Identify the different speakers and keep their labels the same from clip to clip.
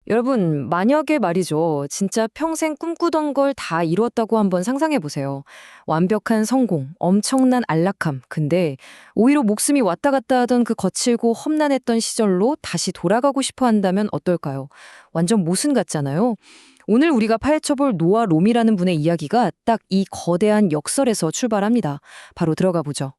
Speaker 1: 여러분, 만약에 말이죠. 진짜 평생 꿈꾸던 걸 다 이루었다고 한번 상상해 보세요. 완벽한 성공, 엄청난 안락함. 근데 오히려 목숨이 왔다 갔다 하던 그 거칠고 험난했던 시절로 다시 돌아가고 싶어 한다면 어떨까요? 완전 모순 같잖아요. 오늘 우리가 파헤쳐볼 노아 롬이라는 분의 이야기가 딱 이 거대한 역설에서 출발합니다. 바로 들어가 보죠.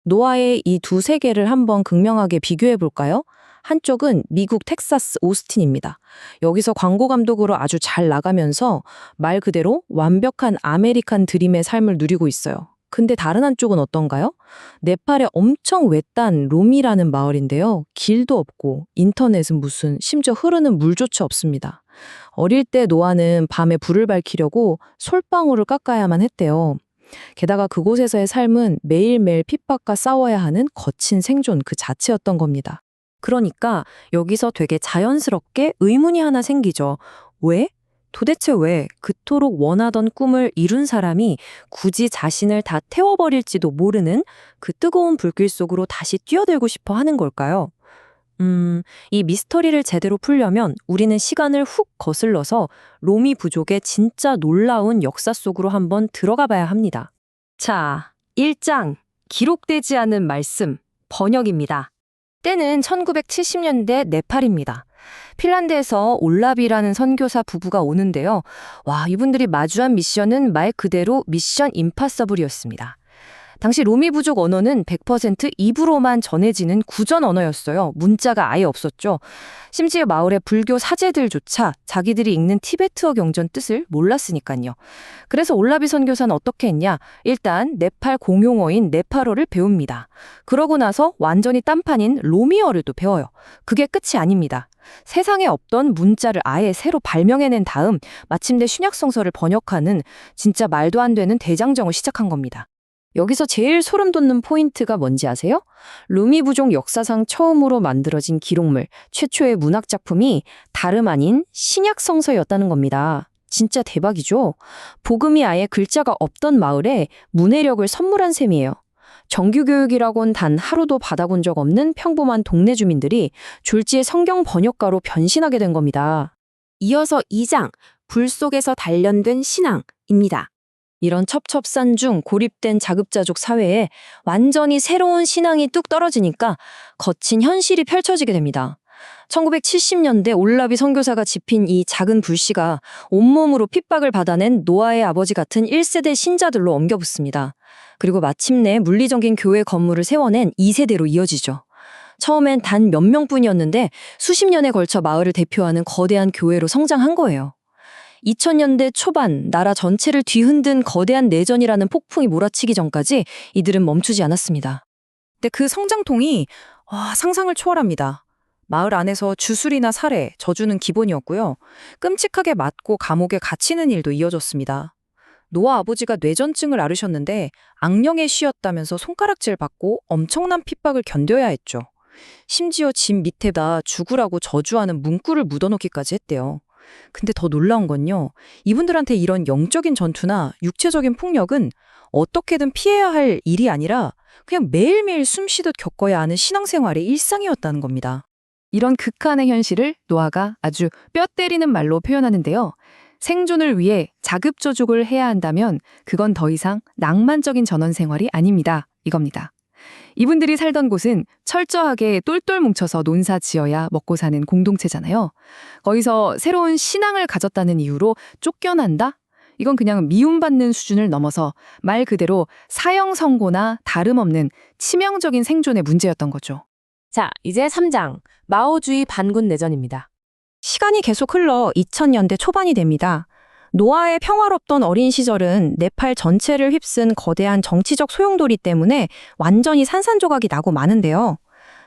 Speaker 2: 노아의 이 두 세계를 한번 극명하게 비교해 볼까요? 한쪽은 미국 텍사스 오스틴입니다. 여기서 광고 감독으로 아주 잘 나가면서 말 그대로 완벽한 아메리칸 드림의 삶을 누리고 있어요. 근데 다른 한쪽은 어떤가요? 네팔의 엄청 외딴 롬이라는 마을인데요. 길도 없고 인터넷은 무슨 심지어 흐르는 물조차 없습니다. 어릴 때 노아는 밤에 불을 밝히려고 솔방울을 깎아야만 했대요. 게다가 그곳에서의 삶은 매일매일 핍박과 싸워야 하는 거친 생존 그 자체였던 겁니다. 그러니까 여기서 되게 자연스럽게 의문이 하나 생기죠. 왜? 도대체 왜 그토록 원하던 꿈을 이룬 사람이 굳이 자신을 다 태워버릴지도 모르는 그 뜨거운 불길 속으로 다시 뛰어들고 싶어 하는 걸까요? 이 미스터리를 제대로 풀려면 우리는 시간을 훅 거슬러서 로미 부족의 진짜 놀라운 역사 속으로 한번 들어가 봐야 합니다.
Speaker 1: 자, 1장. 기록되지 않은 말씀. 번역입니다. 때는 1970년대 네팔입니다. 핀란드에서 올라비라는 선교사 부부가 오는데요. 와, 이분들이 마주한 미션은 말 그대로 미션 임파서블이었습니다. 당시 로미 부족 언어는 100% 입으로만 전해지는 구전 언어였어요. 문자가 아예 없었죠. 심지어 마을의 불교 사제들조차 자기들이 읽는 티베트어 경전 뜻을 몰랐으니까요. 그래서 올라비 선교사는 어떻게 했냐? 일단 네팔 공용어인 네팔어를 배웁니다. 그러고 나서 완전히 딴판인 로미어를 또 배워요. 그게 끝이 아닙니다. 세상에 없던 문자를 아예 새로 발명해낸 다음 마침내 신약성서를 번역하는 진짜 말도 안 되는 대장정을 시작한 겁니다. 여기서 제일 소름 돋는 포인트가 뭔지 아세요? 루미 부족 역사상 처음으로 만들어진 기록물, 최초의 문학작품이 다름 아닌 신약성서였다는 겁니다. 진짜 대박이죠? 복음이 아예 글자가 없던 마을에 문해력을 선물한 셈이에요. 정규교육이라곤 단 하루도 받아본 적 없는 평범한 동네 주민들이 졸지의 성경 번역가로 변신하게 된 겁니다.
Speaker 3: 이어서 2장, 불 속에서 단련된 신앙입니다.
Speaker 1: 이런 첩첩산중 고립된 자급자족 사회에 완전히 새로운 신앙이 뚝 떨어지니까 거친 현실이 펼쳐지게 됩니다. 1970년대 올라비 선교사가 집힌 이 작은 불씨가 온몸으로 핍박을 받아낸 노아의 아버지 같은 1세대 신자들로 엉겨붙습니다. 그리고 마침내 물리적인 교회 건물을 세워낸 2세대로 이어지죠. 처음엔 단 몇 명뿐이었는데 수십 년에 걸쳐 마을을 대표하는 거대한 교회로 성장한 거예요. 2000년대 초반 나라 전체를 뒤흔든 거대한 내전이라는 폭풍이 몰아치기 전까지 이들은 멈추지 않았습니다.
Speaker 2: 근데 그 성장통이 상상을 초월합니다. 마을 안에서 주술이나 살해, 저주는 기본이었고요. 끔찍하게 맞고 감옥에 갇히는 일도 이어졌습니다. 노아 아버지가 뇌전증을 앓으셨는데 악령에 쉬었다면서 손가락질 받고 엄청난 핍박을 견뎌야 했죠. 심지어 집 밑에다 죽으라고 저주하는 문구를 묻어놓기까지 했대요. 근데 더 놀라운 건요. 이분들한테 이런 영적인 전투나 육체적인 폭력은 어떻게든 피해야 할 일이 아니라 그냥 매일매일 숨쉬듯 겪어야 하는 신앙생활의 일상이었다는 겁니다.
Speaker 4: 이런 극한의 현실을 노아가 아주 뼈 때리는 말로 표현하는데요. 생존을 위해 자급저족을 해야 한다면 그건 더 이상 낭만적인 전원생활이 아닙니다. 이겁니다. 이분들이 살던 곳은 철저하게 똘똘 뭉쳐서 농사 지어야 먹고 사는 공동체잖아요. 거기서 새로운 신앙을 가졌다는 이유로 쫓겨난다? 이건 그냥 미움받는 수준을 넘어서 말 그대로 사형 선고나 다름없는 치명적인 생존의 문제였던 거죠.
Speaker 3: 자, 이제 3장, 마오주의 반군 내전입니다.
Speaker 2: 시간이 계속 흘러 2000년대 초반이 됩니다. 노아의 평화롭던 어린 시절은 네팔 전체를 휩쓴 거대한 정치적 소용돌이 때문에 완전히 산산조각이 나고 마는데요.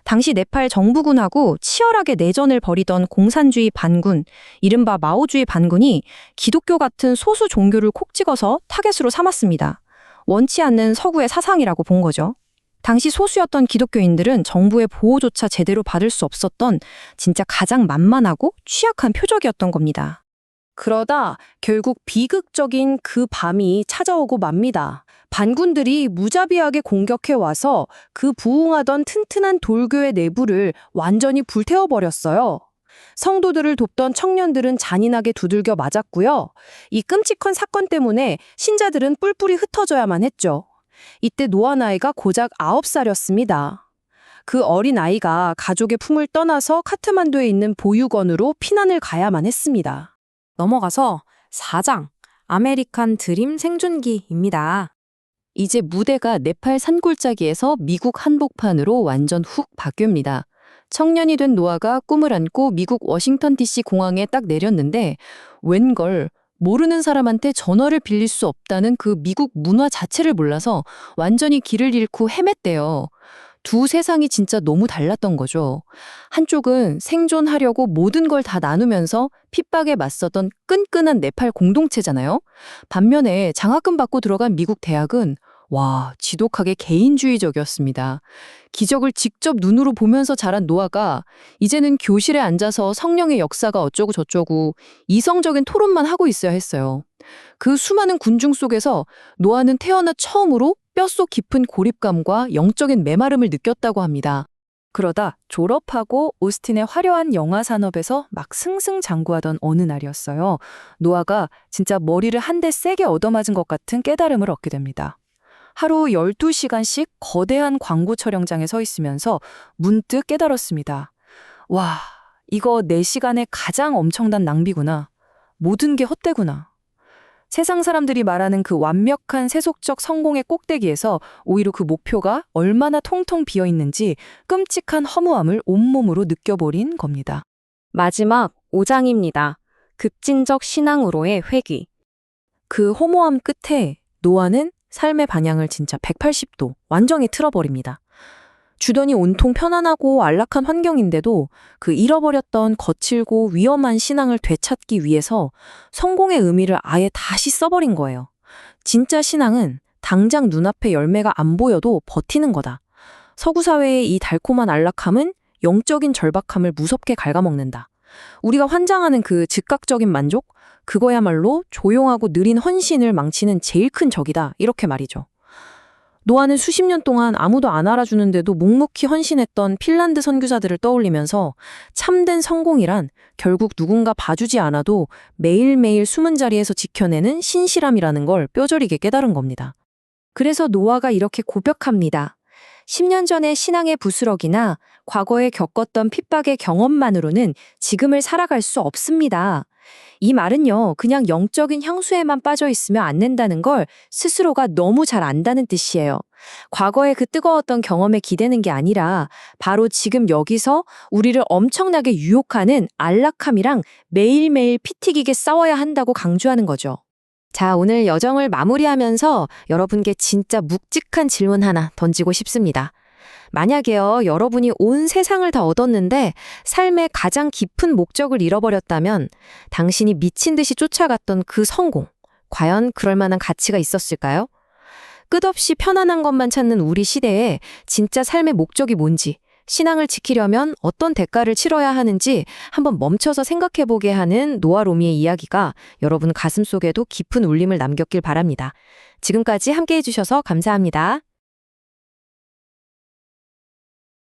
Speaker 2: 당시 네팔 정부군하고 치열하게 내전을 벌이던 공산주의 반군, 이른바 마오주의 반군이 기독교 같은 소수 종교를 콕 찍어서 타겟으로 삼았습니다. 원치 않는 서구의 사상이라고 본 거죠. 당시 소수였던 기독교인들은 정부의 보호조차 제대로 받을 수 없었던 진짜 가장 만만하고 취약한 표적이었던 겁니다.
Speaker 3: 그러다 결국 비극적인 그 밤이 찾아오고 맙니다. 반군들이 무자비하게 공격해 와서 그 부흥하던 튼튼한 돌교회 내부를 완전히 불태워버렸어요.
Speaker 2: 성도들을 돕던 청년들은 잔인하게 두들겨 맞았고요. 이 끔찍한 사건 때문에 신자들은 뿔뿔이 흩어져야만 했죠. 이때 노아 나이가 고작 9살이었습니다. 그 어린 아이가 가족의 품을 떠나서 카트만두에 있는 보육원으로 피난을 가야만 했습니다.
Speaker 3: 넘어가서 4장 아메리칸 드림 생존기입니다.
Speaker 1: 이제 무대가 네팔 산골짜기에서 미국 한복판으로 완전 훅 바뀝니다. 청년이 된 노아가 꿈을 안고 미국 워싱턴 DC 공항에 딱 내렸는데 웬걸 모르는 사람한테 전화를 빌릴 수 없다는 그 미국 문화 자체를 몰라서 완전히 길을 잃고 헤맸대요. 두 세상이 진짜 너무 달랐던 거죠. 한쪽은 생존하려고 모든 걸 다 나누면서 핍박에 맞서던 끈끈한 네팔 공동체잖아요. 반면에 장학금 받고 들어간 미국 대학은 지독하게 개인주의적이었습니다. 기적을 직접 눈으로 보면서 자란 노아가 이제는 교실에 앉아서 성령의 역사가 어쩌고 저쩌고 이성적인 토론만 하고 있어야 했어요. 그 수많은 군중 속에서 노아는 태어나 처음으로 뼛속 깊은 고립감과 영적인 메마름을 느꼈다고 합니다.
Speaker 4: 그러다 졸업하고 오스틴의 화려한 영화 산업에서 막 승승장구하던 어느 날이었어요. 노아가 진짜 머리를 한 대 세게 얻어맞은 것 같은 깨달음을 얻게 됩니다. 하루 12시간씩 거대한 광고 촬영장에 서 있으면서 문득 깨달았습니다. 와, 이거 내 시간의 가장 엄청난 낭비구나. 모든 게 헛되구나. 세상 사람들이 말하는 그 완벽한 세속적 성공의 꼭대기에서 오히려 그 목표가 얼마나 통통 비어 있는지 끔찍한 허무함을 온몸으로 느껴버린 겁니다.
Speaker 1: 마지막 5장입니다. 급진적 신앙으로의 회귀.
Speaker 2: 그 허무함 끝에 노아는 삶의 방향을 진짜 180도 완전히 틀어버립니다. 주변이 온통 편안하고 안락한 환경인데도 그 잃어버렸던 거칠고 위험한 신앙을 되찾기 위해서 성공의 의미를 아예 다시 써버린 거예요. 진짜 신앙은 당장 눈앞에 열매가 안 보여도 버티는 거다. 서구 사회의 이 달콤한 안락함은 영적인 절박함을 무섭게 갉아먹는다. 우리가 환장하는 그 즉각적인 만족? 그거야말로 조용하고 느린 헌신을 망치는 제일 큰 적이다. 이렇게 말이죠. 노아는 수십 년 동안 아무도 안 알아주는데도 묵묵히 헌신했던 핀란드 선교사들을 떠올리면서 참된 성공이란 결국 누군가 봐주지 않아도 매일매일 숨은 자리에서 지켜내는 신실함이라는 걸 뼈저리게 깨달은 겁니다.
Speaker 1: 그래서 노아가 이렇게 고백합니다. 10년 전의 신앙의 부스러기나 과거에 겪었던 핍박의 경험만으로는 지금을 살아갈 수 없습니다. 이 말은요, 그냥 영적인 향수에만 빠져 있으면 안 된다는 걸 스스로가 너무 잘 안다는 뜻이에요. 과거의 그 뜨거웠던 경험에 기대는 게 아니라 바로 지금 여기서 우리를 엄청나게 유혹하는 안락함이랑 매일매일 피 튀기게 싸워야 한다고 강조하는 거죠. 자, 오늘 여정을 마무리하면서 여러분께 진짜 묵직한 질문 하나 던지고 싶습니다. 만약에요, 여러분이 온 세상을 다 얻었는데 삶의 가장 깊은 목적을 잃어버렸다면 당신이 미친 듯이 쫓아갔던 그 성공, 과연 그럴 만한 가치가 있었을까요? 끝없이 편안한 것만 찾는 우리 시대에 진짜 삶의 목적이 뭔지, 신앙을 지키려면 어떤 대가를 치러야 하는지 한번 멈춰서 생각해보게 하는 노아 로미의 이야기가 여러분 가슴속에도 깊은 울림을 남겼길 바랍니다. 지금까지 함께해 주셔서 감사합니다.